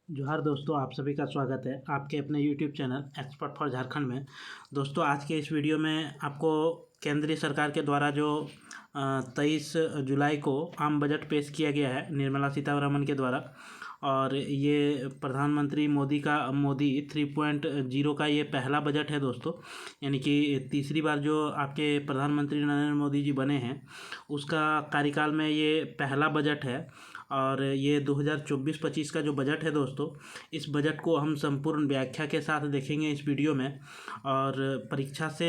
जोहार दोस्तों, आप सभी का स्वागत है आपके अपने YouTube channel expert for Jharkhand में। दोस्तों, आज के इस वीडियो में आपको केंद्रीय सरकार के द्वारा जो 23 जुलाई को आम बजट पेश किया गया है निर्मला सीतारमण के द्वारा, और ये प्रधानमंत्री मोदी 3.0 का ये पहला बजट है दोस्तों। यानी कि तीसरी बार जो आपके प्रधानमंत्री नरेंद्र मोदी जी बने हैं उसका कार्यकाल में ये पहला बजट है। और ये 2024-25 का जो बजट है दोस्तों, इस बजट को हम संपूर्ण व्याख्या के साथ देखेंगे इस वीडियो में। और परीक्षा से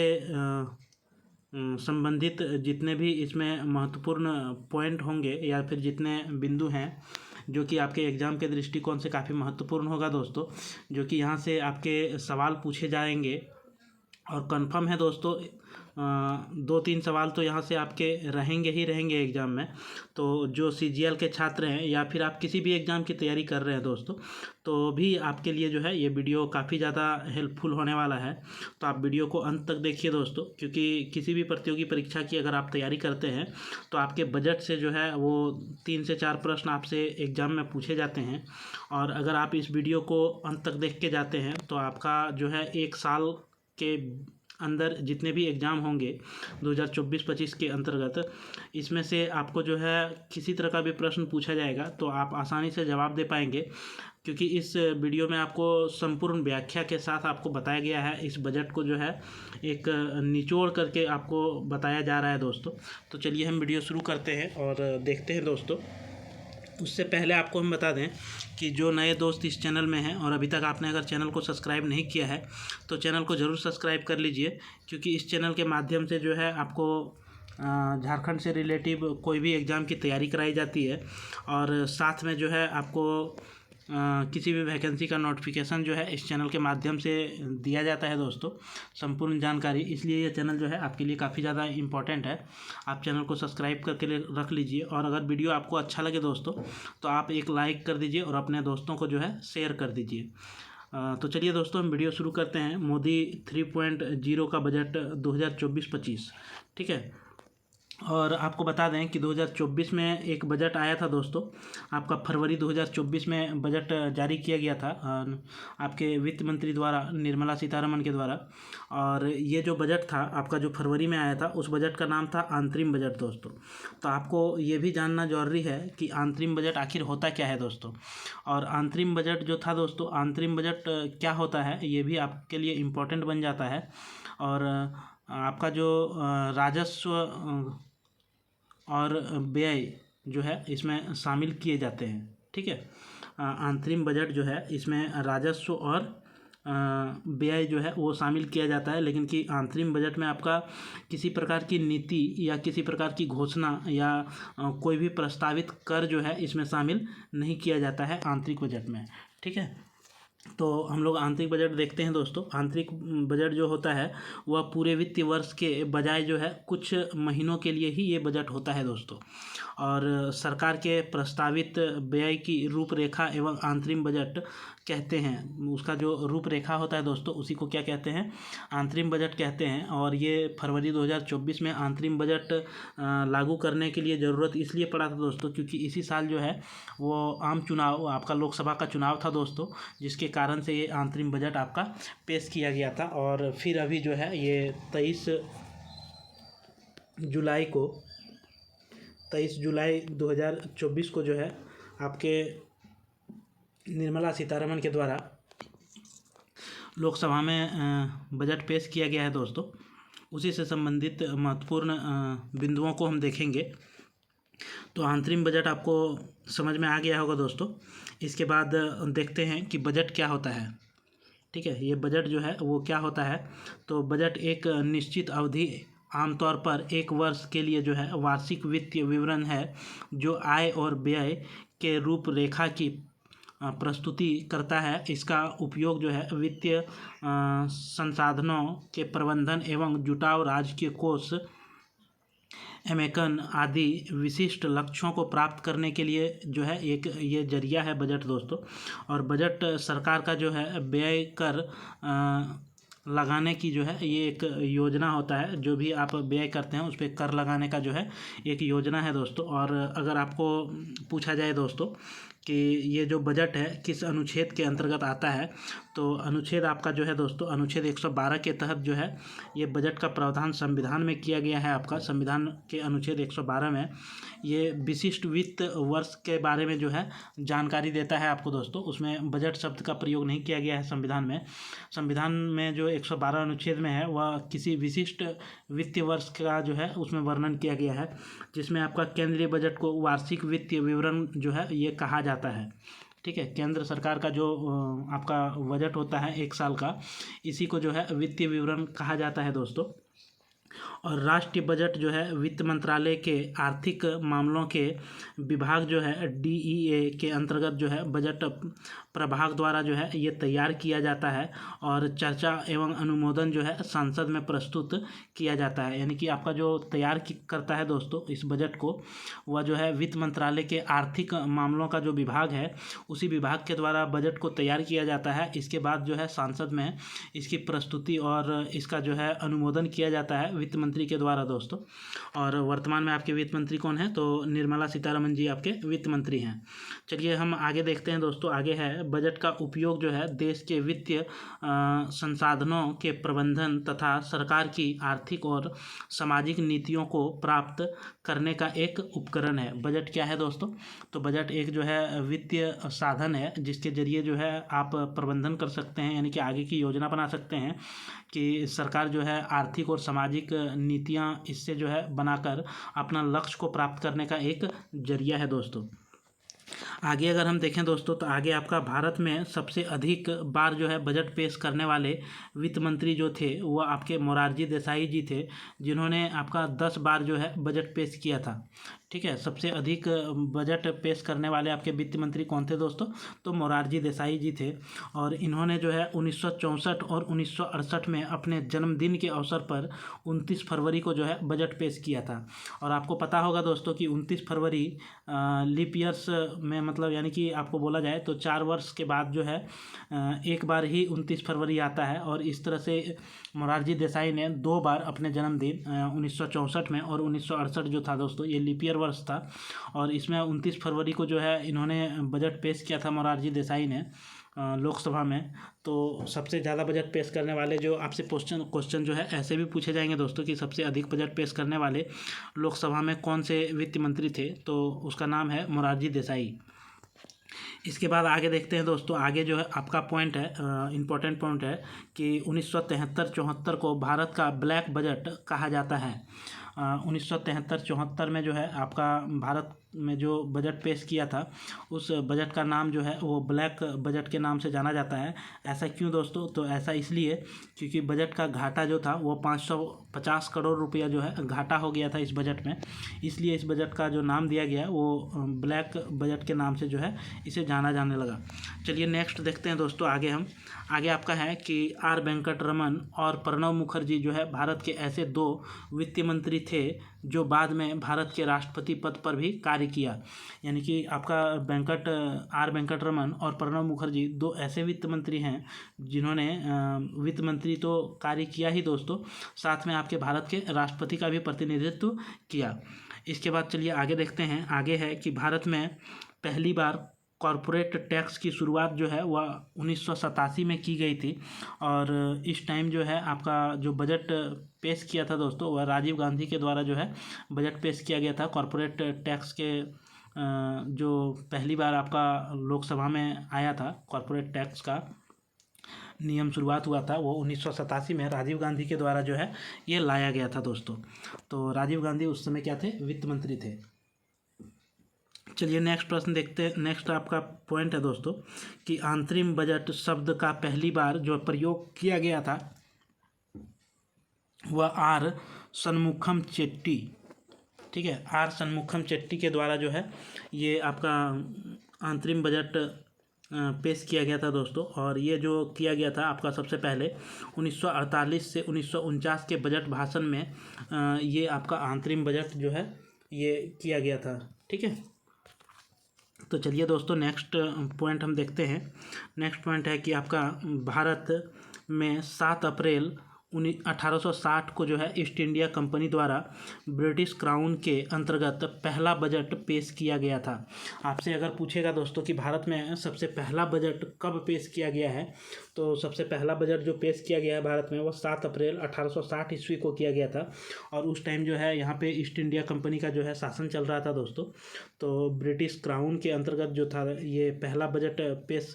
संबंधित जितने भी इसमें महत्वपूर्ण पॉइंट होंगे या फिर जितने बिंदु हैं जो कि आपके एग्ज़ाम के दृष्टिकोण से काफ़ी महत्वपूर्ण होगा दोस्तों, जो कि यहाँ से आपके सवाल पूछे जाएंगे। और कंफर्म है दोस्तों, 2-3 सवाल तो यहाँ से आपके रहेंगे ही रहेंगे एग्ज़ाम में। तो जो सीजीएल के छात्र हैं या फिर आप किसी भी एग्ज़ाम की तैयारी कर रहे हैं दोस्तों, तो भी आपके लिए जो है ये वीडियो काफ़ी ज़्यादा हेल्पफुल होने वाला है। तो आप वीडियो को अंत तक देखिए दोस्तों, क्योंकि किसी भी प्रतियोगी परीक्षा की अगर आप तैयारी करते हैं तो आपके बजट से जो है वो 3 से 4 प्रश्न आपसे एग्ज़ाम में पूछे जाते हैं। और अगर आप इस वीडियो को अंत तक देख के जाते हैं तो आपका जो है 1 साल के अंदर जितने भी एग्ज़ाम होंगे 2024-25 के अंतर्गत, इसमें से आपको जो है किसी तरह का भी प्रश्न पूछा जाएगा तो आप आसानी से जवाब दे पाएंगे, क्योंकि इस वीडियो में आपको संपूर्ण व्याख्या के साथ आपको बताया गया है। इस बजट को जो है एक निचोड़ करके आपको बताया जा रहा है दोस्तों। तो चलिए हम वीडियो शुरू करते हैं और देखते हैं दोस्तों। उससे पहले आपको हम बता दें कि जो नए दोस्त इस चैनल में हैं और अभी तक आपने अगर चैनल को सब्सक्राइब नहीं किया है तो चैनल को ज़रूर सब्सक्राइब कर लीजिए, क्योंकि इस चैनल के माध्यम से जो है आपको झारखंड से रिलेटिव कोई भी एग्ज़ाम की तैयारी कराई जाती है। और साथ में जो है आपको किसी भी वैकेंसी का नोटिफिकेशन जो है इस चैनल के माध्यम से दिया जाता है दोस्तों, संपूर्ण जानकारी। इसलिए ये चैनल जो है आपके लिए काफ़ी ज़्यादा इम्पॉर्टेंट है। आप चैनल को सब्सक्राइब करके रख लीजिए, और अगर वीडियो आपको अच्छा लगे दोस्तों तो आप एक लाइक कर दीजिए और अपने दोस्तों को जो है शेयर कर दीजिए। तो चलिए दोस्तों हम वीडियो शुरू करते हैं। मोदी 3.0 का बजट 2024-25, ठीक है। और आपको बता दें कि 2024 में एक बजट आया था दोस्तों, आपका फरवरी 2024 में बजट जारी किया गया था आपके वित्त मंत्री द्वारा, निर्मला सीतारमण के द्वारा। और ये जो बजट था आपका जो फरवरी में आया था, उस बजट का नाम था अंतरिम बजट दोस्तों। तो आपको ये भी जानना जरूरी है कि अंतरिम बजट आखिर होता क्या है दोस्तों। और अंतरिम बजट जो था दोस्तों, अंतरिम बजट क्या होता है ये भी आपके लिए इम्पोर्टेंट बन जाता है। और आपका जो राजस्व और व्यय जो है इसमें शामिल किए जाते हैं, ठीक है। अंतरिम बजट जो है इसमें राजस्व और व्यय जो है वो शामिल किया जाता है, लेकिन कि अंतरिम बजट में आपका किसी प्रकार की नीति या किसी प्रकार की घोषणा या कोई भी प्रस्तावित कर जो है इसमें शामिल नहीं किया जाता है आंतरिक बजट में, ठीक है। तो हम लोग आंतरिक बजट देखते हैं दोस्तों। आंतरिक बजट जो होता है वह पूरे वित्तीय वर्ष के बजाय जो है कुछ महीनों के लिए ही ये बजट होता है दोस्तों। और सरकार के प्रस्तावित व्यय की रूपरेखा एवं आंतरिक बजट कहते हैं। उसका जो रूपरेखा होता है दोस्तों उसी को क्या कहते हैं, आंतरिक बजट कहते हैं। और ये फरवरी 2024 में आंतरिक बजट लागू करने के लिए ज़रूरत इसलिए पड़ा था दोस्तों, क्योंकि इसी साल जो है वो आम चुनाव, आपका लोकसभा का चुनाव था दोस्तों, जिसके कारण से ये अंतरिम बजट आपका पेश किया गया था। और फिर अभी जो है ये 23 जुलाई 2024 को जो है आपके निर्मला सीतारमण के द्वारा लोकसभा में बजट पेश किया गया है दोस्तों। उसी से संबंधित महत्वपूर्ण बिंदुओं को हम देखेंगे। तो अंतरिम बजट आपको समझ में आ गया होगा दोस्तों। इसके बाद देखते हैं कि बजट क्या होता है, ठीक है। ये बजट जो है वो क्या होता है, तो बजट एक निश्चित अवधि, आमतौर पर 1 वर्ष के लिए जो है वार्षिक वित्तीय विवरण है, जो आय और व्यय के रूपरेखा की प्रस्तुति करता है। इसका उपयोग जो है वित्तीय संसाधनों के प्रबंधन एवं जुटाव, राजकीय कोष, एमेकन आदि विशिष्ट लक्ष्यों को प्राप्त करने के लिए जो है एक ये जरिया है बजट दोस्तों। और बजट सरकार का जो है व्यय कर लगाने की जो है ये एक योजना होता है। जो भी आप व्यय करते हैं उस पर कर लगाने का जो है एक योजना है दोस्तों। और अगर आपको पूछा जाए दोस्तों कि ये जो बजट है किस अनुच्छेद के अंतर्गत आता है। तो अनुच्छेद आपका जो है दोस्तों, अनुच्छेद 112 के तहत जो है ये बजट का प्रावधान संविधान में किया गया है। आपका संविधान के अनुच्छेद 112 में ये विशिष्ट वित्त वर्ष के बारे में जो है जानकारी देता है आपको दोस्तों। उसमें बजट शब्द का प्रयोग नहीं किया गया है संविधान में। संविधान में जो 112 अनुच्छेद में है वह किसी विशिष्ट वित्तीय वर्ष का जो है उसमें वर्णन किया गया है, जिसमें आपका केंद्रीय बजट को वार्षिक वित्तीय विवरण जो है ये कहा जाता है। ठीक है, केंद्र सरकार का जो आपका बजट होता है एक साल का, इसी को जो है वित्तीय विवरण कहा जाता है दोस्तों। और राष्ट्रीय बजट जो है वित्त मंत्रालय के आर्थिक मामलों के विभाग जो है DEA के अंतर्गत जो है बजट प्रभाग द्वारा जो है ये तैयार किया जाता है और चर्चा एवं अनुमोदन जो है संसद में प्रस्तुत किया जाता है। यानी कि आपका जो तैयार करता है दोस्तों इस बजट को, वह जो है वित्त मंत्रालय के आर्थिक मामलों का जो विभाग है उसी विभाग के द्वारा बजट को तैयार किया जाता है। इसके बाद जो है संसद में इसकी प्रस्तुति और इसका जो है अनुमोदन किया जाता है वित्त मंत्री के द्वारा दोस्तों। और वर्तमान में आपके वित्त मंत्री कौन है? तो निर्मला सीतारमण जी आपके वित्त मंत्री हैं। चलिए हम आगे देखते हैं दोस्तों। आगे है बजट का उपयोग जो है देश के वित्तीय संसाधनों के प्रबंधन तथा सरकार की आर्थिक और सामाजिक नीतियों को प्राप्त करने का एक उपकरण है। बजट क्या है दोस्तों? तो बजट एक जो है वित्तीय साधन है जिसके जरिए जो है आप प्रबंधन कर सकते हैं, यानी कि आगे की योजना बना सकते हैं कि सरकार जो है आर्थिक और सामाजिक नीतियां इससे जो है बनाकर अपना लक्ष्य को प्राप्त करने का एक जरिया है दोस्तों। आगे अगर हम देखें दोस्तों तो आगे आपका भारत में सबसे अधिक बार जो है बजट पेश करने वाले वित्त मंत्री जो थे वह आपके मोरारजी देसाई जी थे, जिन्होंने आपका 10 बार जो है बजट पेश किया था। ठीक है, सबसे अधिक बजट पेश करने वाले आपके वित्त मंत्री कौन थे दोस्तों? तो मोरारजी देसाई जी थे। और इन्होंने जो है 1964 और 1968 में अपने जन्मदिन के अवसर पर 29 फरवरी को जो है बजट पेश किया था। और आपको पता होगा दोस्तों कि 29 फरवरी लीप ईयर्स में, मतलब यानी कि आपको बोला जाए तो 4 वर्ष के बाद जो है एक बार ही 29 फरवरी आता है। और इस तरह से मोरारजी देसाई ने 2 बार अपने जन्मदिन 1964 में और 1968 जो था दोस्तों ये लीप ईयर वर्ष था, और इसमें 29 फरवरी को जो है इन्होंने बजट पेश किया था मोरारजी देसाई ने लोकसभा में। तो सबसे ज़्यादा बजट पेश करने वाले जो आपसे क्वेश्चन जो है ऐसे भी पूछे जाएंगे दोस्तों कि सबसे अधिक बजट पेश करने वाले लोकसभा में कौन से वित्त मंत्री थे, तो उसका नाम है मोरारजी देसाई। इसके बाद आगे देखते हैं दोस्तों। आगे जो है आपका पॉइंट है, इम्पोर्टेंट पॉइंट है कि 1973-74 को भारत का ब्लैक बजट कहा जाता है। 1973-74 में जो है आपका भारत में जो बजट पेश किया था उस बजट का नाम जो है वो ब्लैक बजट के नाम से जाना जाता है। ऐसा क्यों दोस्तों? तो ऐसा इसलिए क्योंकि बजट का घाटा जो था वो 550 करोड़ रुपया जो है घाटा हो गया था इस बजट में, इसलिए इस बजट का जो नाम दिया गया वो ब्लैक बजट के नाम से जो है इसे जाना जाने लगा। चलिए नेक्स्ट देखते हैं दोस्तों। आगे आपका है कि आर वेंकटरमन और प्रणब मुखर्जी जो है भारत के ऐसे 2 वित्त मंत्री थे जो बाद में भारत के राष्ट्रपति पद पर भी कार्य किया। यानी कि आपका आर वेंकटरमन और प्रणब मुखर्जी 2 ऐसे वित्त मंत्री हैं जिन्होंने वित्त मंत्री तो कार्य किया ही दोस्तों, साथ में आपके भारत के राष्ट्रपति का भी प्रतिनिधित्व किया। इसके बाद चलिए आगे देखते हैं। आगे है कि भारत में पहली बार कॉरपोरेट टैक्स की शुरुआत जो है वह 1987 में की गई थी। और इस टाइम जो है आपका जो बजट पेश किया था दोस्तों वह राजीव गांधी के द्वारा जो है बजट पेश किया गया था। कॉरपोरेट टैक्स के जो पहली बार आपका लोकसभा में आया था, कॉरपोरेट टैक्स का नियम शुरुआत हुआ था वो 1987 में राजीव गांधी के द्वारा जो है ये लाया गया था दोस्तों। तो राजीव गांधी उस समय क्या थे? वित्त मंत्री थे। चलिए नेक्स्ट प्रश्न देखते हैं। नेक्स्ट आपका पॉइंट है दोस्तों कि अंतरिम बजट शब्द का पहली बार जो प्रयोग किया गया था वह आर षणमुखम चेट्टी, ठीक है, आर षणमुखम चेट्टी के द्वारा जो है ये आपका अंतरिम बजट पेश किया गया था दोस्तों। और ये जो किया गया था आपका सबसे पहले 1948 से 1949 के बजट भाषण में ये आपका अंतरिम बजट जो है ये किया गया था। ठीक है, तो चलिए दोस्तों नेक्स्ट पॉइंट हम देखते हैं। नेक्स्ट पॉइंट है कि आपका भारत में 7 अप्रैल 1860 को जो है ईस्ट इंडिया कंपनी द्वारा ब्रिटिश क्राउन के अंतर्गत पहला बजट पेश किया गया था। आपसे अगर पूछेगा दोस्तों कि भारत में सबसे पहला बजट कब पेश किया गया है, तो सबसे पहला बजट जो पेश किया गया है भारत में वो 7 अप्रैल 1860 ईस्वी को किया गया था। और उस टाइम जो है यहाँ पे ईस्ट इंडिया कंपनी का जो है शासन चल रहा था दोस्तों। तो ब्रिटिश क्राउन के अंतर्गत जो था ये पहला बजट पेश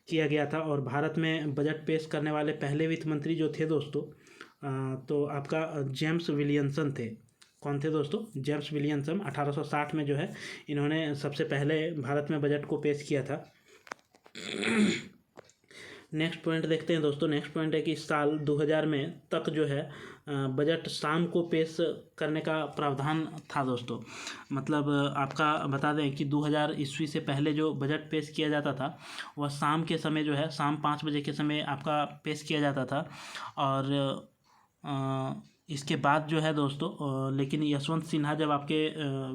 किया गया था। और भारत में बजट पेश करने वाले पहले वित्त मंत्री जो थे दोस्तों, तो आपका जेम्स विलियमसन थे। कौन थे दोस्तों? James Williamson. 1860 में जो है इन्होंने सबसे पहले भारत में बजट को पेश किया था। नेक्स्ट पॉइंट देखते हैं दोस्तों। नेक्स्ट पॉइंट है कि साल 2000 में तक जो है बजट शाम को पेश करने का प्रावधान था दोस्तों। मतलब आपका बता दें कि 2000 ईस्वी से पहले जो बजट पेश किया जाता था वह शाम के समय जो है शाम 5 बजे के समय आपका पेश किया जाता था। और इसके बाद जो है दोस्तों लेकिन यशवंत सिन्हा जब आपके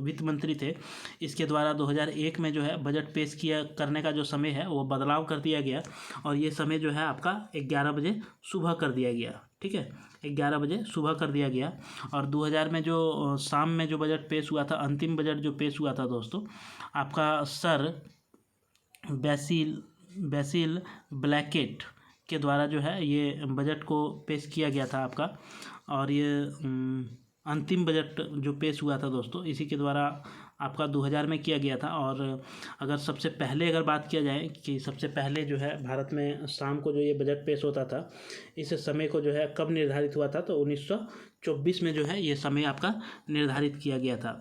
वित्त मंत्री थे, इसके द्वारा 2001 में जो है बजट पेश किया करने का जो समय है वो बदलाव कर दिया गया और ये समय जो है आपका 11 बजे सुबह कर दिया गया। ठीक है, 11 बजे सुबह कर दिया गया। और 2000 में जो शाम में जो बजट पेश हुआ था, अंतिम बजट जो पेश हुआ था दोस्तों, आपका सर बेसिल ब्लैकेट के द्वारा जो है ये बजट को पेश किया गया था आपका। और ये अंतिम बजट जो पेश हुआ था दोस्तों, इसी के द्वारा आपका 2000 में किया गया था। और अगर सबसे पहले अगर बात किया जाए कि सबसे पहले जो है भारत में शाम को जो ये बजट पेश होता था, इस समय को जो है कब निर्धारित हुआ था, तो 1924 में जो है ये समय आपका निर्धारित किया गया था।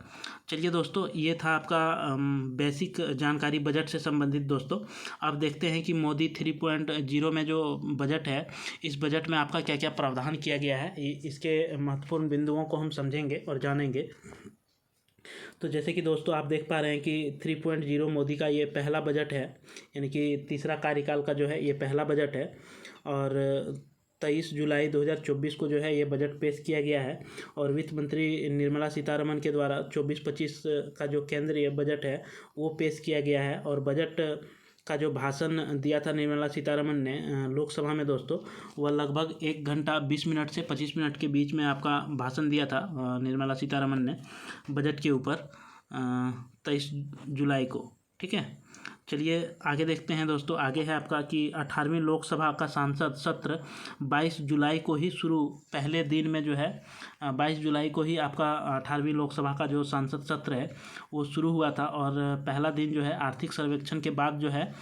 चलिए दोस्तों, ये था आपका बेसिक जानकारी बजट से संबंधित दोस्तों। अब देखते हैं कि मोदी 3.0 में जो बजट है, इस बजट में आपका क्या क्या प्रावधान किया गया है, इसके महत्वपूर्ण बिंदुओं को हम समझेंगे और जानेंगे। तो जैसे कि दोस्तों आप देख पा रहे हैं कि 3.0 मोदी का ये पहला बजट है, यानी कि तीसरा कार्यकाल का जो है ये पहला बजट है। और 23 जुलाई 2024 को जो है ये बजट पेश किया गया है। और वित्त मंत्री निर्मला सीतारमण के द्वारा 24-25 का जो केंद्रीय बजट है वो पेश किया गया है। और बजट का जो भाषण दिया था निर्मला सीतारमण ने लोकसभा में दोस्तों, वह लगभग 1 घंटा 20 मिनट से 25 मिनट के बीच में आपका भाषण दिया था निर्मला सीतारमण ने बजट के ऊपर 23 जुलाई को। ठीक है, चलिए आगे देखते हैं दोस्तों। आगे है आपका कि 18वीं लोकसभा का सांसद सत्र 22 जुलाई को ही शुरू, पहले दिन में जो है 22 जुलाई को ही आपका 18वीं लोकसभा का जो सांसद सत्र है वो शुरू हुआ था। और पहला दिन जो है आर्थिक सर्वेक्षण के बाद जो है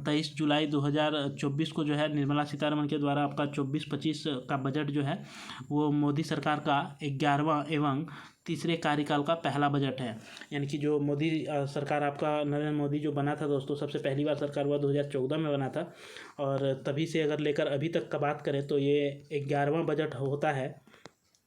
23 जुलाई 2024 को जो है निर्मला सीतारमण के द्वारा आपका 24-25 का बजट जो है वो मोदी सरकार का 11वां एवं तीसरे कार्यकाल का पहला बजट है। यानी कि जो मोदी सरकार आपका नरेंद्र मोदी जो बना था दोस्तों, सबसे पहली बार सरकार हुआ 2014 में बना था। और तभी से अगर लेकर अभी तक का बात करें तो ये 11वां बजट होता है।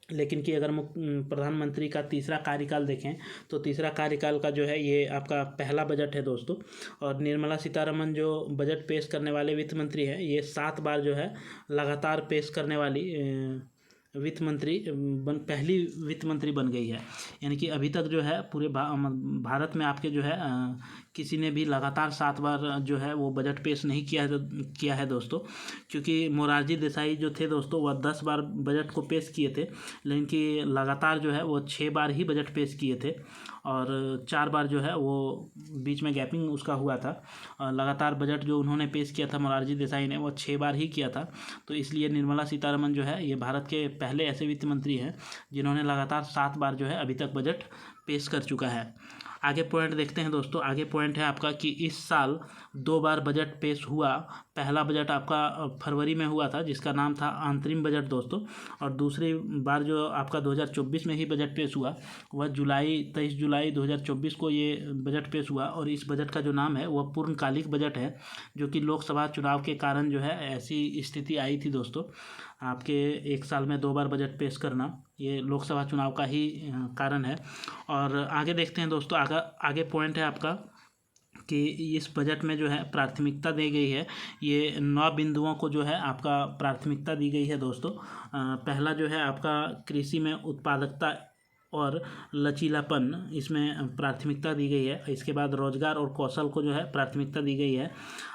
लेकिन कि अगर प्रधानमंत्री का तीसरा कार्यकाल देखें तो तीसरा कार्यकाल का जो है ये आपका पहला बजट है दोस्तों। और निर्मला सीतारमण जो बजट पेश करने वाले वित्त मंत्री हैं, ये 7 बार जो है लगातार पेश करने वाली पहली वित्त मंत्री बन गई है। यानी कि अभी तक जो है पूरे भारत में आपके जो है किसी ने भी लगातार 7 बार जो है वो बजट पेश नहीं किया है दोस्तों। क्योंकि मोरारजी देसाई जो थे दोस्तों, वह 10 बार बजट को पेश किए थे, लेकिन कि लगातार जो है वो 6 बार ही बजट पेश किए थे। और 4 बार जो है वो बीच में गैपिंग उसका हुआ था। लगातार बजट जो उन्होंने पेश किया था मोरारजी देसाई ने, वो 6 बार ही किया था। तो इसलिए निर्मला सीतारमण जो है ये भारत के पहले ऐसे वित्त मंत्री हैं जिन्होंने लगातार 7 बार जो है अभी तक बजट पेश कर चुका है। आगे पॉइंट देखते हैं दोस्तों। आगे पॉइंट है आपका कि इस साल 2 बार बजट पेश हुआ। पहला बजट आपका फरवरी में हुआ था जिसका नाम था अंतरिम बजट दोस्तों। और दूसरी बार जो आपका 2024 में ही बजट पेश हुआ वह 23 जुलाई 2024 को ये बजट पेश हुआ। और इस बजट का जो नाम है वह पूर्णकालिक बजट है, जो कि लोकसभा चुनाव के कारण जो है ऐसी स्थिति आई थी दोस्तों। आपके 1 साल में 2 बार बजट पेश करना, ये लोकसभा चुनाव का ही कारण है। और आगे देखते हैं दोस्तों। आगे पॉइंट है आपका कि इस बजट में जो है प्राथमिकता दी गई है, ये 9 बिंदुओं को जो है आपका प्राथमिकता दी गई है दोस्तों। पहला जो है आपका कृषि में उत्पादकता और लचीलापन, इसमें प्राथमिकता दी गई है। इसके बाद रोजगार और कौशल को जो है प्राथमिकता दी गई है।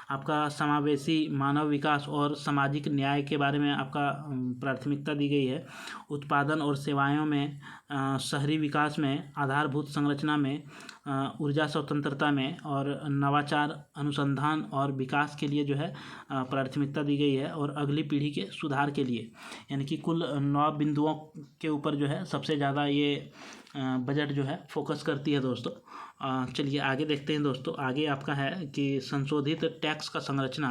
आपका समावेशी मानव विकास और सामाजिक न्याय के बारे में आपका प्राथमिकता दी गई है। उत्पादन और सेवाओं में, शहरी विकास में, आधारभूत संरचना में, ऊर्जा स्वतंत्रता में और नवाचार, अनुसंधान और विकास के लिए जो है प्राथमिकता दी गई है, और अगली पीढ़ी के सुधार के लिए। यानी कि कुल 9 बिंदुओं के ऊपर जो है सबसे ज़्यादा ये बजट जो है फोकस करती है दोस्तों। चलिए आगे देखते हैं दोस्तों। आगे आपका है कि संशोधित टैक्स का संरचना,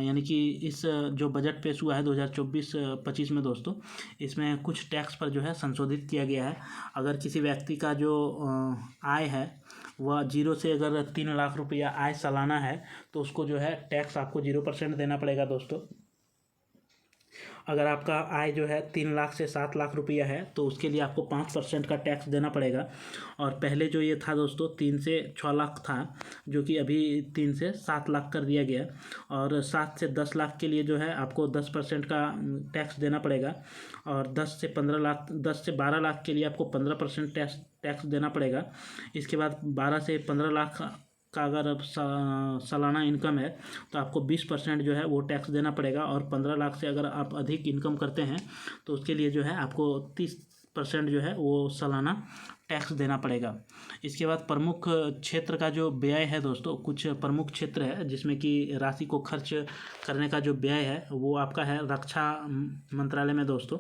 यानी कि इस जो बजट पेश हुआ है 2024-25 में दोस्तों, इसमें कुछ टैक्स पर जो है संशोधित किया गया है। अगर किसी व्यक्ति का जो आय है वह 0 से अगर 3 लाख रुपया आय सालाना है तो उसको जो है टैक्स आपको 0% देना पड़ेगा दोस्तों। अगर आपका आय जो है 3 लाख से 7 लाख रुपया है तो उसके लिए आपको 5% का टैक्स देना पड़ेगा। और पहले जो ये था दोस्तों 3 से 6 लाख था, जो कि अभी 3 से 7 लाख कर दिया गया। और 7 से 10 लाख के लिए जो है आपको 10% का टैक्स देना पड़ेगा। और 10 से 12 लाख के लिए आपको 15% टैक्स देना पड़ेगा। इसके बाद 12 से 15 लाख का अगर अब सालाना इनकम है तो आपको 20% जो है वो टैक्स देना पड़ेगा। और 15 लाख से अगर आप अधिक इनकम करते हैं तो उसके लिए जो है आपको 30% जो है वो सालाना टैक्स देना पड़ेगा। इसके बाद प्रमुख क्षेत्र का जो व्यय है दोस्तों, कुछ प्रमुख क्षेत्र है जिसमें कि राशि को खर्च करने का जो व्यय है वो आपका है रक्षा मंत्रालय में दोस्तों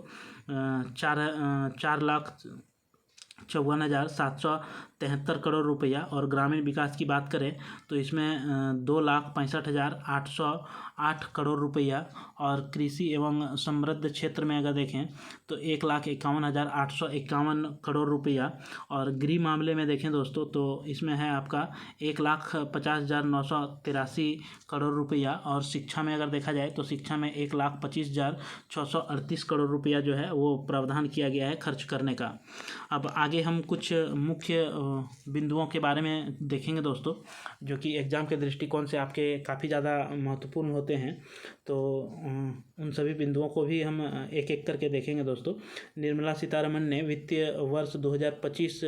4,54,773 करोड़ रुपया। और ग्रामीण विकास की बात करें तो इसमें 2,65,808 करोड़ रुपया। और कृषि एवं समृद्ध क्षेत्र में अगर देखें तो 1,51,851 करोड़ रुपया। और गृह मामले में देखें दोस्तों तो इसमें है आपका 1,50,983 करोड़ रुपया। और शिक्षा में अगर देखा जाए तो शिक्षा में 1,25,638 करोड़ रुपया जो है वो प्रावधान किया गया है खर्च करने का। अब आगे हम कुछ मुख्य बिंदुओं के बारे में देखेंगे दोस्तों, जो कि एग्ज़ाम के दृष्टिकोण से आपके काफ़ी ज़्यादा महत्वपूर्ण होते हैं। तो उन सभी बिंदुओं को भी हम एक एक करके देखेंगे दोस्तों। निर्मला सीतारमण ने वित्तीय वर्ष 2025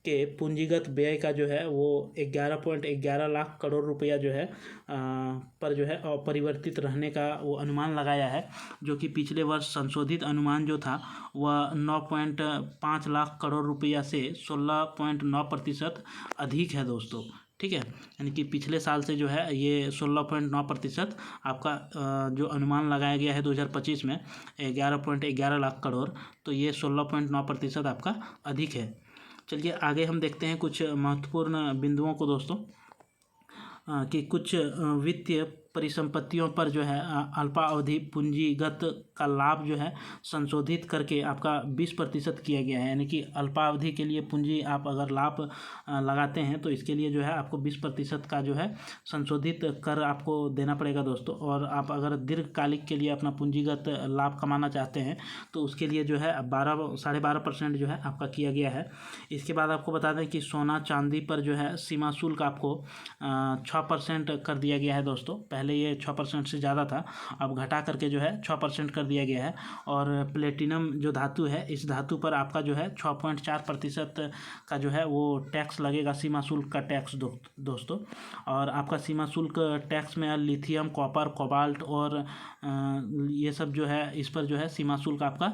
के पूंजीगत व्यय का जो है वो 11.11 लाख करोड़ रुपया जो है पर जो है अपरिवर्तित रहने का वो अनुमान लगाया है, जो कि पिछले वर्ष संशोधित अनुमान जो था वह 9.5 लाख करोड़ रुपया से 16.9% अधिक है दोस्तों। ठीक है, यानी कि पिछले साल से जो है ये 16.9% आपका जो अनुमान लगाया गया है 2025 में 11.11 लाख करोड़, तो ये 16.9% आपका अधिक है। चलिए आगे हम देखते हैं कुछ महत्वपूर्ण बिंदुओं को दोस्तों, कि कुछ वित्तीय परिसंपत्तियों पर जो है अल्पावधि पूंजीगत का लाभ जो है संशोधित करके आपका 20% किया गया है। यानी कि अल्पावधि के लिए पूंजी आप अगर लाभ लगाते हैं तो इसके लिए जो है आपको 20% का जो है संशोधित कर आपको देना पड़ेगा दोस्तों। और आप अगर दीर्घकालिक के लिए अपना पूंजीगत लाभ कमाना चाहते हैं तो उसके लिए जो है 12.5% जो है आपका किया गया है। इसके बाद आपको बता दें कि सोना चांदी पर जो है सीमा शुल्क आपको 6% कर दिया गया है दोस्तों। पहले ये 6% से ज़्यादा था, अब घटा करके जो है 6% कर दिया गया है। और प्लेटिनम जो धातु है, इस धातु पर आपका जो है 6.4% का जो है वो टैक्स लगेगा, सीमा शुल्क का टैक्स दोस्तों। और आपका सीमा शुल्क टैक्स में लिथियम, कॉपर, कोबाल्ट और ये सब जो है इस पर जो है सीमा शुल्क आपका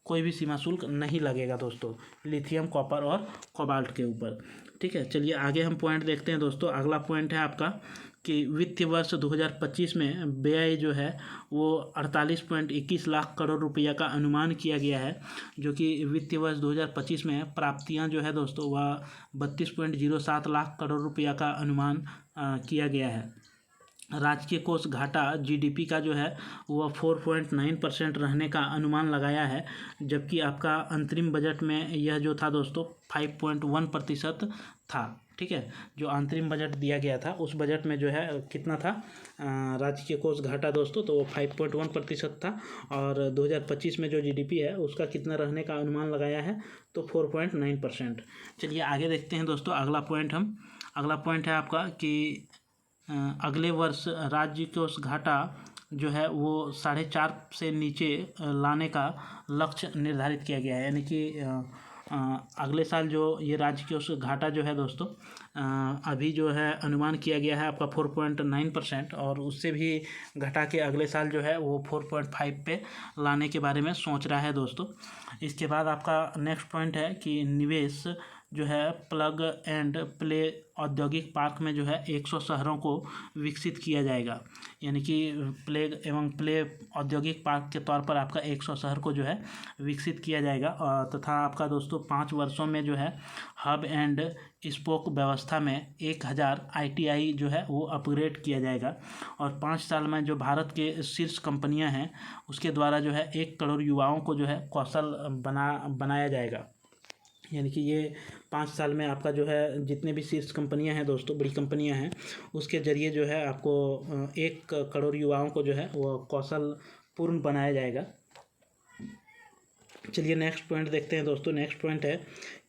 कोई भी सीमा शुल्क नहीं लगेगा दोस्तों, लिथियम, कॉपर और कोबाल्ट के ऊपर। ठीक है, चलिए आगे हम पॉइंट देखते हैं दोस्तों। अगला पॉइंट है आपका कि वित्तीय वर्ष 2025 में व्यय जो है वो 48.21 लाख करोड़ रुपया का अनुमान किया गया है, जो कि वित्तीय वर्ष 2025 में प्राप्तियां जो है दोस्तों वह 32.07 लाख करोड़ रुपया का अनुमान किया गया है। राजकीय कोष घाटा जीडीपी का जो है वह 4.9% रहने का अनुमान लगाया है, जबकि आपका अंतरिम बजट में यह जो था दोस्तों 5.1% था। ठीक है, जो अंतरिम बजट दिया गया था उस बजट में जो है कितना था राजकीय कोष घाटा दोस्तों, तो वो 5.1% था। और 2025 में जो जीडीपी है उसका कितना रहने का अनुमान लगाया है तो 4.9%। चलिए आगे देखते हैं दोस्तों। अगला पॉइंट है आपका कि अगले वर्ष राज्य कोष घाटा जो है वो 4.5 से नीचे लाने का लक्ष्य निर्धारित किया गया है। यानी कि अगले साल जो ये राजकोष घाटा जो है दोस्तों अभी जो है अनुमान किया गया है आपका 4.9%, और उससे भी घटा के अगले साल जो है वो 4.5 पे लाने के बारे में सोच रहा है दोस्तों। इसके बाद आपका नेक्स्ट पॉइंट है कि निवेश जो है प्लग एंड प्ले औद्योगिक पार्क में जो है 100 शहरों को विकसित किया जाएगा, यानी कि प्लेग एवं प्ले औद्योगिक पार्क के तौर पर आपका 100 शहर को जो है विकसित किया जाएगा। तथा आपका दोस्तों 5 वर्षों में जो है हब एंड स्पोक व्यवस्था में 1000 ITI जो है वो अपग्रेड किया जाएगा, और 5 साल में जो भारत के शीर्ष कंपनियां हैं उसके द्वारा जो है 1 करोड़ युवाओं को जो है कौशल बनाया जाएगा। यानी कि ये 5 साल में आपका जो है जितने भी शीर्ष कंपनियां हैं दोस्तों, बड़ी कंपनियां हैं, उसके ज़रिए जो है आपको 1 करोड़ युवाओं को जो है वो कौशल पूर्ण बनाया जाएगा। चलिए नेक्स्ट पॉइंट देखते हैं दोस्तों। नेक्स्ट पॉइंट है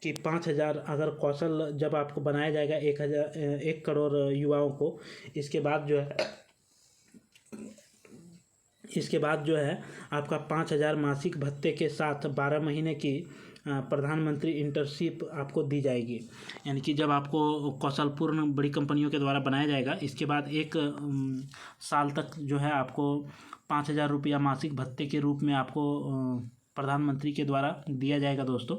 कि 5000 अगर कौशल जब आपको बनाया जाएगा 1 करोड़ युवाओं को, इसके बाद जो है आपका 5000 मासिक भत्ते के साथ 12 महीने की प्रधानमंत्री इंटर्नशिप आपको दी जाएगी। यानी कि जब आपको कौशलपूर्ण बड़ी कंपनियों के द्वारा बनाया जाएगा, इसके बाद 1 साल तक जो है आपको 5000 रुपया मासिक भत्ते के रूप में आपको प्रधानमंत्री के द्वारा दिया जाएगा दोस्तों।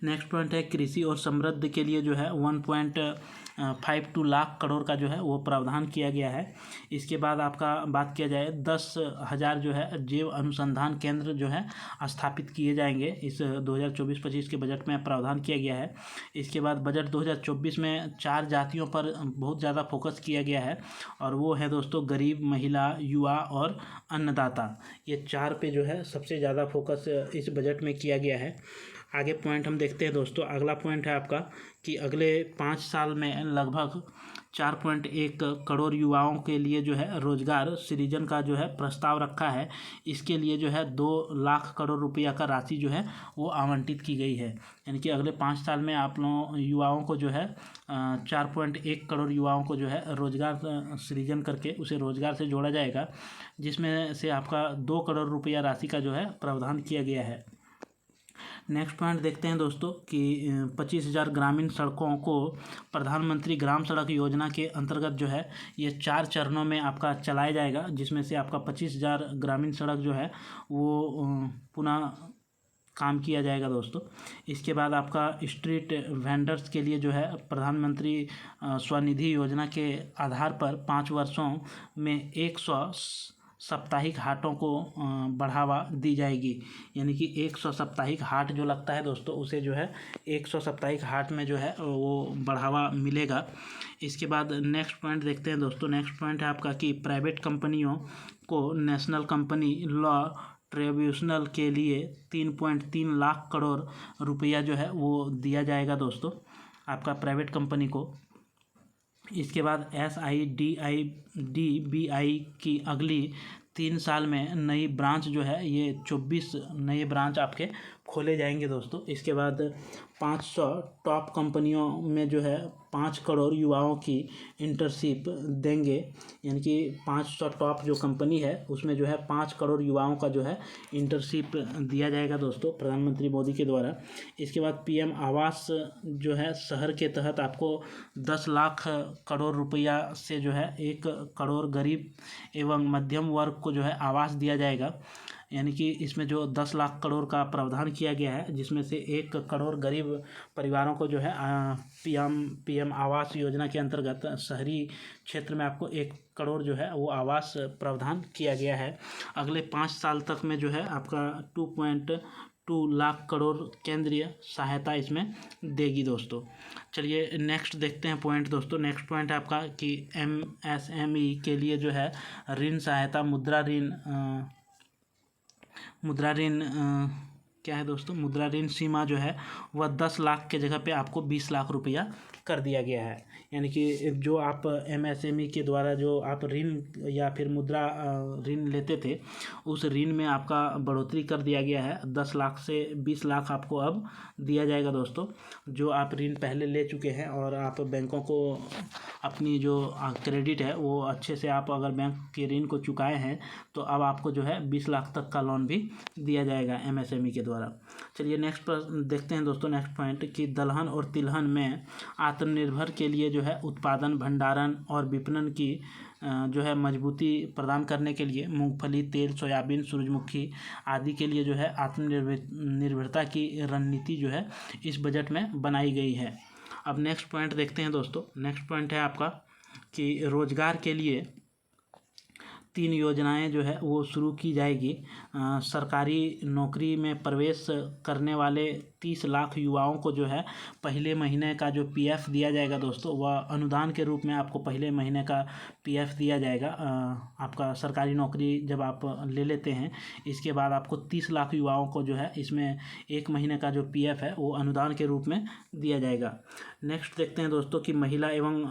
नेक्स्ट पॉइंट है कृषि और समृद्धि के लिए जो है 1.52 लाख करोड़ का जो है वो प्रावधान किया गया है। इसके बाद आपका बात किया जाए 10,000 जो है जैव अनुसंधान केंद्र जो है स्थापित किए जाएंगे, इस 2024-25 के बजट में प्रावधान किया गया है। इसके बाद बजट 2024 में 4 जातियों पर बहुत ज़्यादा फोकस किया गया है, और वो है दोस्तों गरीब, महिला, युवा और अन्नदाता। ये 4 पे जो है सबसे ज़्यादा फोकस इस बजट में किया गया है। आगे पॉइंट हम देखते हैं दोस्तों। अगला पॉइंट है आपका कि अगले 5 साल में लगभग 4.1 करोड़ युवाओं के लिए जो है रोजगार सृजन का जो है प्रस्ताव रखा है। इसके लिए जो है 2 लाख करोड़ रुपया का राशि जो है वो आवंटित की गई है। यानी कि अगले 5 साल में आप लोगों युवाओं को जो है 4.1 करोड़ युवाओं को जो है रोजगार सृजन करके उसे रोजगार से जोड़ा जाएगा, जिसमें से आपका 2 करोड़ रुपया राशि का जो है प्रावधान किया गया है। नेक्स्ट पॉइंट देखते हैं दोस्तों कि 25,000 ग्रामीण सड़कों को प्रधानमंत्री ग्राम सड़क योजना के अंतर्गत जो है ये 4 चरणों में आपका चलाया जाएगा, जिसमें से आपका 25,000 ग्रामीण सड़क जो है वो पुनः काम किया जाएगा दोस्तों। इसके बाद आपका स्ट्रीट वेंडर्स के लिए जो है प्रधानमंत्री स्वनिधि योजना के आधार पर 5 वर्षों में 100 साप्ताहिक हाटों को बढ़ावा दी जाएगी। यानी कि 100 साप्ताहिक हाट जो लगता है दोस्तों, उसे जो है 100 साप्ताहिक हाट में जो है वो बढ़ावा मिलेगा। इसके बाद नेक्स्ट पॉइंट देखते हैं दोस्तों। नेक्स्ट पॉइंट है आपका कि प्राइवेट कंपनियों को नेशनल कंपनी लॉ ट्रिब्यूनल के लिए 3.3 लाख करोड़ रुपया जो है वो दिया जाएगा दोस्तों आपका प्राइवेट कंपनी को। इसके बाद SIDBI की अगली 3 साल में नई ब्रांच जो है ये 24 नए ब्रांच आपके खोले जाएंगे दोस्तों। इसके बाद 500 टॉप कंपनियों में जो है 5 करोड़ युवाओं की इंटर्नशिप देंगे। यानी कि 500 टॉप जो कंपनी है उसमें जो है 5 करोड़ युवाओं का जो है इंटर्नशिप दिया जाएगा दोस्तों प्रधानमंत्री मोदी के द्वारा। इसके बाद PM आवास जो है शहर के तहत आपको 10 लाख करोड़ रुपया से जो है 1 करोड़ गरीब एवं मध्यम वर्ग को जो है आवास दिया जाएगा। यानी कि इसमें जो 10 लाख करोड़ का प्रावधान किया गया है, जिसमें से 1 करोड़ गरीब परिवारों को जो है PM आवास योजना के अंतर्गत शहरी क्षेत्र में आपको 1 करोड़ जो है वो आवास प्रावधान किया गया है। अगले 5 साल तक में जो है आपका 2.2 लाख करोड़ केंद्रीय सहायता इसमें देगी दोस्तों। चलिए नेक्स्ट देखते हैं पॉइंट दोस्तों। नेक्स्ट पॉइंट है आपका कि MSME के लिए जो है ऋण सहायता मुद्रा ऋण क्या है दोस्तों, मुद्रा ऋण सीमा जो है वह 10 लाख के जगह पे आपको 20 लाख रुपया कर दिया गया है। यानी कि जो आप एमएसएमई के द्वारा जो आप ऋण या फिर मुद्रा ऋण लेते थे, उस ऋण में आपका बढ़ोतरी कर दिया गया है। 10 लाख से 20 लाख आपको अब दिया जाएगा दोस्तों। जो आप ऋण पहले ले चुके हैं और आप बैंकों को अपनी जो क्रेडिट है वो अच्छे से, आप अगर बैंक के ऋण को चुकाए हैं तो अब आपको जो है 20 लाख तक का लोन भी दिया जाएगा एमएसएमई के द्वारा। चलिए नेक्स्ट पर देखते हैं दोस्तों, नेक्स्ट पॉइंट कि दलहन और तिलहन में आत्मनिर्भर के लिए जो है उत्पादन, भंडारण और विपणन की जो है मजबूती प्रदान करने के लिए मूंगफली, तेल, सोयाबीन, सूरजमुखी आदि के लिए जो है आत्मनिर्भरता की रणनीति जो है इस बजट में बनाई गई है। अब नेक्स्ट पॉइंट देखते हैं दोस्तों। नेक्स्ट पॉइंट है आपका कि रोजगार के लिए 3 योजनाएं जो है वो शुरू की जाएगी। सरकारी नौकरी में प्रवेश करने वाले 30 लाख युवाओं को जो है पहले महीने का जो पीएफ दिया जाएगा दोस्तों, वह अनुदान के रूप में आपको पहले महीने का पीएफ दिया जाएगा। आपका सरकारी नौकरी जब आप ले लेते हैं, इसके बाद आपको 30 लाख युवाओं को जो है इसमें 1 महीने का जो पीएफ है वो अनुदान के रूप में दिया जाएगा। नेक्स्ट देखते हैं दोस्तों कि महिला एवं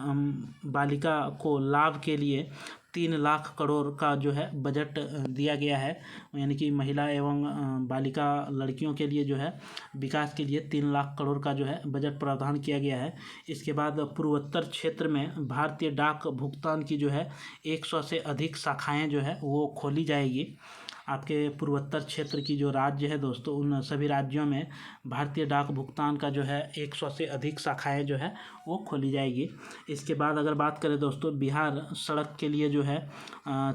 बालिका को लाभ के लिए 3 लाख करोड़ का जो है बजट दिया गया है। यानी कि महिला एवं बालिका लड़कियों के लिए जो है विकास के लिए 3 लाख करोड़ का जो है बजट प्रावधान किया गया है। इसके बाद पूर्वोत्तर क्षेत्र में भारतीय डाक भुगतान की जो है 100 से अधिक शाखाएं जो है वो खोली जाएगी। आपके पूर्वोत्तर क्षेत्र की जो राज्य है दोस्तों, उन सभी राज्यों में भारतीय डाक भुगतान का जो है 100 से अधिक शाखाएं जो है वो खोली जाएगी। इसके बाद अगर बात करें दोस्तों, बिहार सड़क के लिए जो है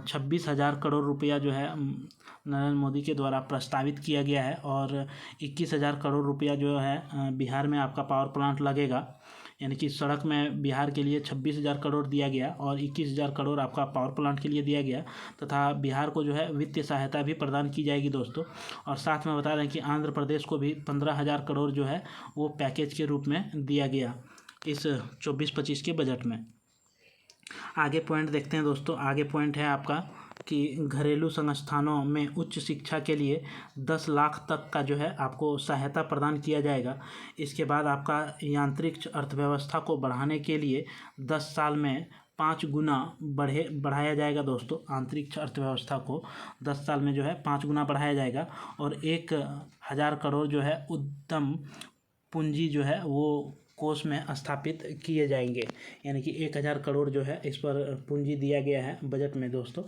26,000 करोड़ रुपया जो है नरेंद्र मोदी के द्वारा प्रस्तावित किया गया है और 21,000 करोड़ रुपया जो है बिहार में आपका पावर प्लांट लगेगा। यानी कि सड़क में बिहार के लिए 26,000 करोड़ दिया गया और 21,000 करोड़ आपका पावर प्लांट के लिए दिया गया, तथा बिहार को जो है वित्तीय सहायता भी प्रदान की जाएगी दोस्तों। और साथ में बता दें कि आंध्र प्रदेश को भी 15,000 करोड़ जो है वो पैकेज के रूप में दिया गया इस 24-25 के बजट में। आगे पॉइंट देखते हैं दोस्तों। आगे पॉइंट है आपका कि घरेलू संस्थानों में उच्च शिक्षा के लिए 10 लाख तक का जो है आपको सहायता प्रदान किया जाएगा। इसके बाद आपका यांत्रिक अर्थव्यवस्था को बढ़ाने के लिए 10 साल में 5 गुना बढ़ाया जाएगा दोस्तों। आंतरिक अर्थव्यवस्था को 10 साल में जो है 5 गुना बढ़ाया जाएगा और 1,000 करोड़ जो है उद्यम पूंजी जो है वो कोष में स्थापित किए जाएंगे। यानी कि 1,000 करोड़ जो है इस पर पूंजी दिया गया है बजट में दोस्तों,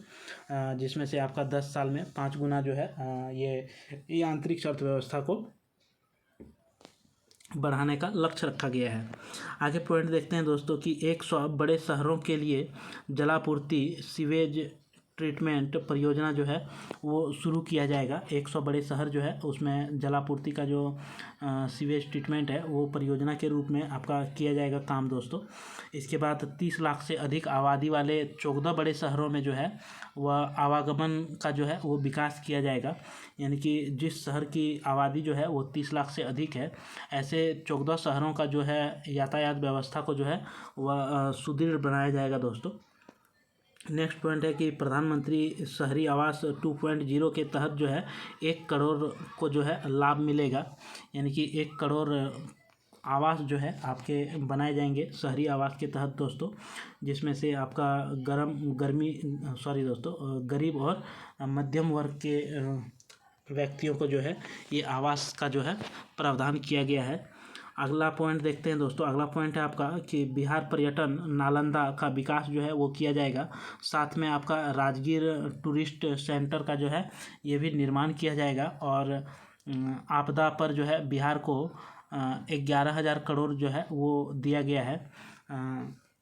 जिसमें से आपका 10 साल में 5 गुना जो है ये आंतरिक अर्थव्यवस्था को बढ़ाने का लक्ष्य रखा गया है। आगे पॉइंट देखते हैं दोस्तों कि 100 बड़े शहरों के लिए जलापूर्ति सीवेज ट्रीटमेंट परियोजना जो है वो शुरू किया जाएगा। 100 बड़े शहर जो है उसमें जलापूर्ति का जो सीवेज ट्रीटमेंट है वो परियोजना के रूप में आपका किया जाएगा काम दोस्तों। इसके बाद 30 लाख से अधिक आबादी वाले 14 बड़े शहरों में जो है वह आवागमन का जो है वो विकास किया जाएगा। यानी कि जिस शहर की आबादी जो है वो 30 लाख से अधिक है, ऐसे 14 शहरों का जो है यातायात व्यवस्था को जो है वह सुदृढ़ बनाया जाएगा दोस्तों। नेक्स्ट पॉइंट है कि प्रधानमंत्री शहरी आवास 2.0 के तहत जो है 1 करोड़ को जो है लाभ मिलेगा। यानी कि 1 करोड़ आवास जो है आपके बनाए जाएंगे शहरी आवास के तहत दोस्तों, जिसमें से आपका गरीब और मध्यम वर्ग के व्यक्तियों को जो है ये आवास का जो है प्रावधान किया गया है। अगला पॉइंट देखते हैं दोस्तों। अगला पॉइंट है आपका कि बिहार पर्यटन नालंदा का विकास जो है वो किया जाएगा। साथ में आपका राजगीर टूरिस्ट सेंटर का जो है ये भी निर्माण किया जाएगा और आपदा पर जो है बिहार को 11,000 करोड़ जो है वो दिया गया है।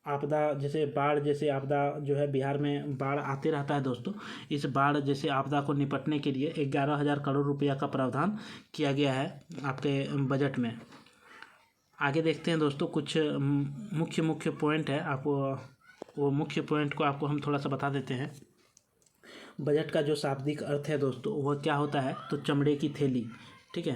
आपदा जैसे बाढ़ जैसे आपदा जो है बिहार में बाढ़ आते रहता है दोस्तों, इस बाढ़ जैसे आपदा को निपटने के लिए 11,000 करोड़ रुपया का प्रावधान किया गया है आपके बजट में। आगे देखते हैं दोस्तों, कुछ मुख्य पॉइंट है, आपको वो मुख्य पॉइंट को आपको हम थोड़ा सा बता देते हैं। बजट का जो शाब्दिक अर्थ है दोस्तों वह क्या होता है, तो चमड़े की थैली। ठीक है,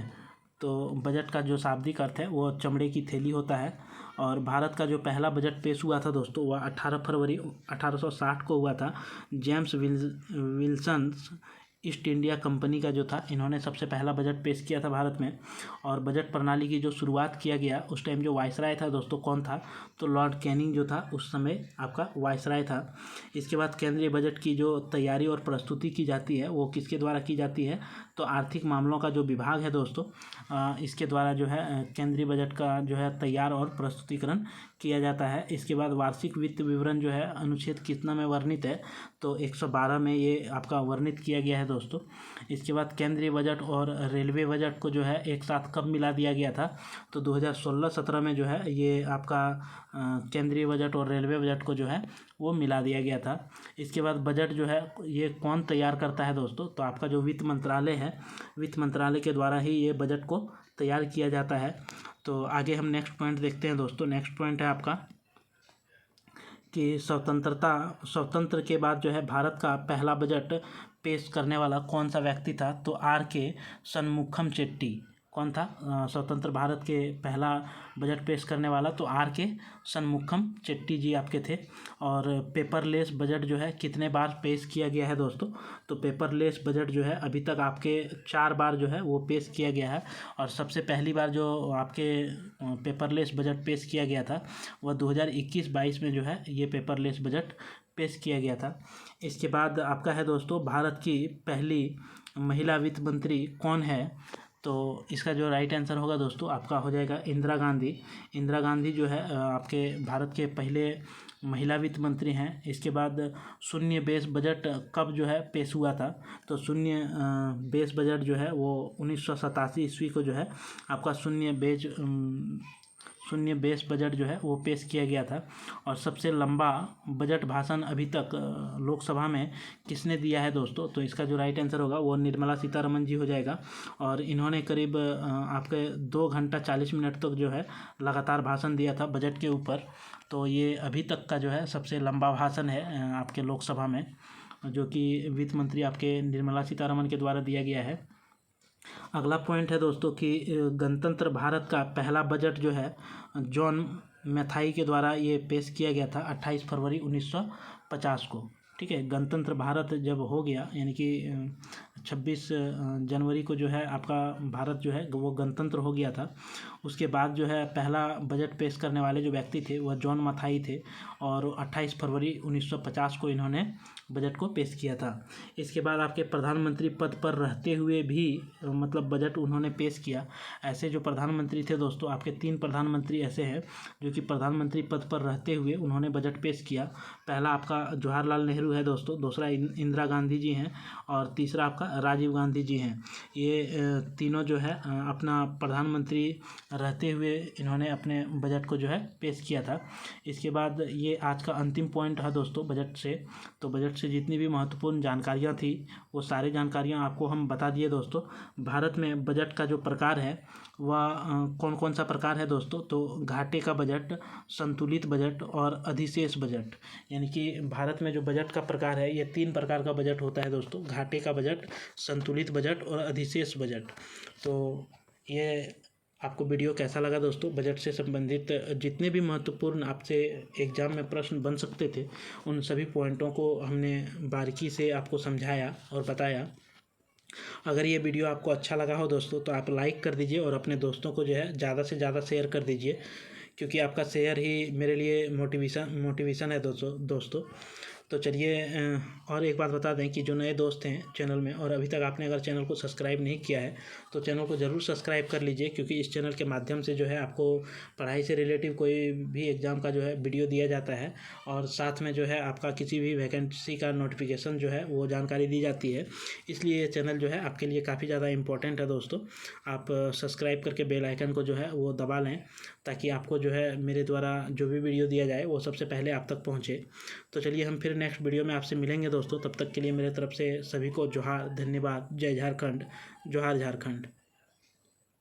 तो बजट का जो शाब्दिक अर्थ है वो चमड़े की थैली होता है। और भारत का जो पहला बजट पेश हुआ था दोस्तों वह 18 फरवरी 1860 को हुआ था। James Wilson east India company का जो था, इन्होंने सबसे पहला बजट पेश किया था भारत में। और बजट प्रणाली की जो शुरुआत किया गया, उस टाइम जो वायसराय था दोस्तों, कौन था? तो लॉर्ड कैनिंग जो था उस समय आपका वायसराय था। इसके बाद केंद्रीय बजट की जो तैयारी और प्रस्तुति की जाती है वो किसके द्वारा की जाती है? तो आर्थिक मामलों का जो विभाग है दोस्तों, इसके द्वारा जो है केंद्रीय बजट का जो है तैयार और प्रस्तुतिकरण किया जाता है। इसके बाद वार्षिक वित्त विवरण जो है अनुच्छेद कितना में वर्णित है? तो 112 में ये आपका वर्णित किया गया है दोस्तों। इसके बाद केंद्रीय बजट और रेलवे बजट को जो है एक साथ कब मिला दिया गया था? तो 2016-17 में जो है ये आपका केंद्रीय बजट और रेलवे बजट को जो है वो मिला दिया गया था। इसके बाद बजट जो है ये कौन तैयार करता है दोस्तों? तो आपका जो वित्त मंत्रालय है, वित्त मंत्रालय के द्वारा ही ये बजट को तैयार किया जाता है। तो आगे हम नेक्स्ट पॉइंट देखते हैं दोस्तों। नेक्स्ट पॉइंट है आपका कि स्वतंत्र के बाद जो है भारत का पहला बजट पेश करने वाला कौन सा व्यक्ति था? तो R.K. शनमुखम चेट्टी। कौन था स्वतंत्र भारत के पहला बजट पेश करने वाला? तो R.K. शनमुखम चेट्टी जी आपके थे। और पेपरलेस बजट जो है कितने बार पेश किया गया है दोस्तों? तो पेपरलेस बजट जो है अभी तक आपके 4 बार जो है वो पेश किया गया है। और सबसे पहली बार जो आपके पेपरलेस बजट पेश किया गया था वह 2021-22 में जो है ये पेपरलेस बजट पेश किया गया था। इसके बाद आपका है दोस्तों, भारत की पहली महिला वित्त मंत्री कौन है? तो इसका जो राइट आंसर होगा दोस्तों आपका हो जाएगा इंदिरा गांधी। इंदिरा गांधी जो है आपके भारत के पहले महिला वित्त मंत्री हैं। इसके बाद शून्य बेस बजट कब जो है पेश हुआ था? तो शून्य बेस बजट जो है वो 1987 ईस्वी को जो है आपका शून्य बेस बजट जो है वो पेश किया गया था। और सबसे लंबा बजट भाषण अभी तक लोकसभा में किसने दिया है दोस्तों? तो इसका जो राइट आंसर होगा वो निर्मला सीतारमण जी हो जाएगा। और इन्होंने करीब आपके 2 घंटा 40 मिनट तक जो है लगातार भाषण दिया था बजट के ऊपर। तो ये अभी तक का जो है सबसे लंबा भाषण है आपके लोकसभा में, जो कि वित्त मंत्री आपके निर्मला सीतारमण के द्वारा दिया गया है। अगला पॉइंट है दोस्तों कि गणतंत्र भारत का पहला बजट जो है जॉन मैथाई के द्वारा ये पेश किया गया था 28 फरवरी 1950 को। ठीक है, गणतंत्र भारत जब हो गया, यानी कि 26 जनवरी को जो है आपका भारत जो है वो गणतंत्र हो गया था। उसके बाद जो है पहला बजट पेश करने वाले जो व्यक्ति थे वह जॉन मैथाई थे। और 28 फरवरी 1950 को इन्होंने बजट को पेश किया था। इसके बाद आपके प्रधानमंत्री पद पर रहते हुए भी मतलब बजट उन्होंने पेश किया। ऐसे जो प्रधानमंत्री थे दोस्तों, आपके 3 प्रधानमंत्री ऐसे हैं जो कि प्रधानमंत्री पद पर रहते हुए उन्होंने बजट पेश किया। पहला आपका जवाहरलाल नेहरू है दोस्तों, दूसरा इंदिरा गांधी जी हैं और तीसरा आपका राजीव गांधी जी हैं। ये तीनों जो है अपना प्रधानमंत्री रहते हुए इन्होंने अपने बजट को जो है पेश किया था। इसके बाद ये आज का अंतिम पॉइंट है दोस्तों बजट से। तो बजट से जितनी भी महत्वपूर्ण जानकारियाँ थी वो सारी जानकारियाँ आपको हम बता दिए दोस्तों। भारत में बजट का जो प्रकार है वह कौन कौन सा प्रकार है दोस्तों? तो घाटे का बजट, संतुलित बजट और अधिशेष बजट। यानी कि भारत में जो बजट का प्रकार है ये 3 प्रकार का बजट होता है दोस्तों, घाटे का बजट, संतुलित बजट और अधिशेष बजट। तो ये आपको वीडियो कैसा लगा दोस्तों? बजट से संबंधित जितने भी महत्वपूर्ण आपसे एग्जाम में प्रश्न बन सकते थे उन सभी पॉइंटों को हमने बारीकी से आपको समझाया और बताया। अगर ये वीडियो आपको अच्छा लगा हो दोस्तों तो आप लाइक कर दीजिए और अपने दोस्तों को जो है ज़्यादा से ज़्यादा शेयर कर दीजिए, क्योंकि आपका शेयर ही मेरे लिए मोटिवेशन है दोस्तों। तो चलिए और एक बात बता दें कि जो नए दोस्त हैं चैनल में और अभी तक आपने अगर चैनल को सब्सक्राइब नहीं किया है तो चैनल को ज़रूर सब्सक्राइब कर लीजिए, क्योंकि इस चैनल के माध्यम से जो है आपको पढ़ाई से रिलेटिव कोई भी एग्ज़ाम का जो है वीडियो दिया जाता है और साथ में जो है आपका किसी भी वैकेंसी का नोटिफिकेशन जो है वो जानकारी दी जाती है। इसलिए ये चैनल जो है आपके लिए काफ़ी ज़्यादा इंपॉर्टेंट है दोस्तों। आप सब्सक्राइब करके बेल आइकन को जो है वो दबा लें ताकि आपको जो है मेरे द्वारा जो भी वीडियो दिया जाए वो सबसे पहले आप तक पहुँचे। तो चलिए हम फिर नेक्स्ट वीडियो में आपसे मिलेंगे दोस्तों। तब तक के लिए मेरे तरफ से सभी को जोहार, धन्यवाद, जय झारखंड, जोहार झारखंड।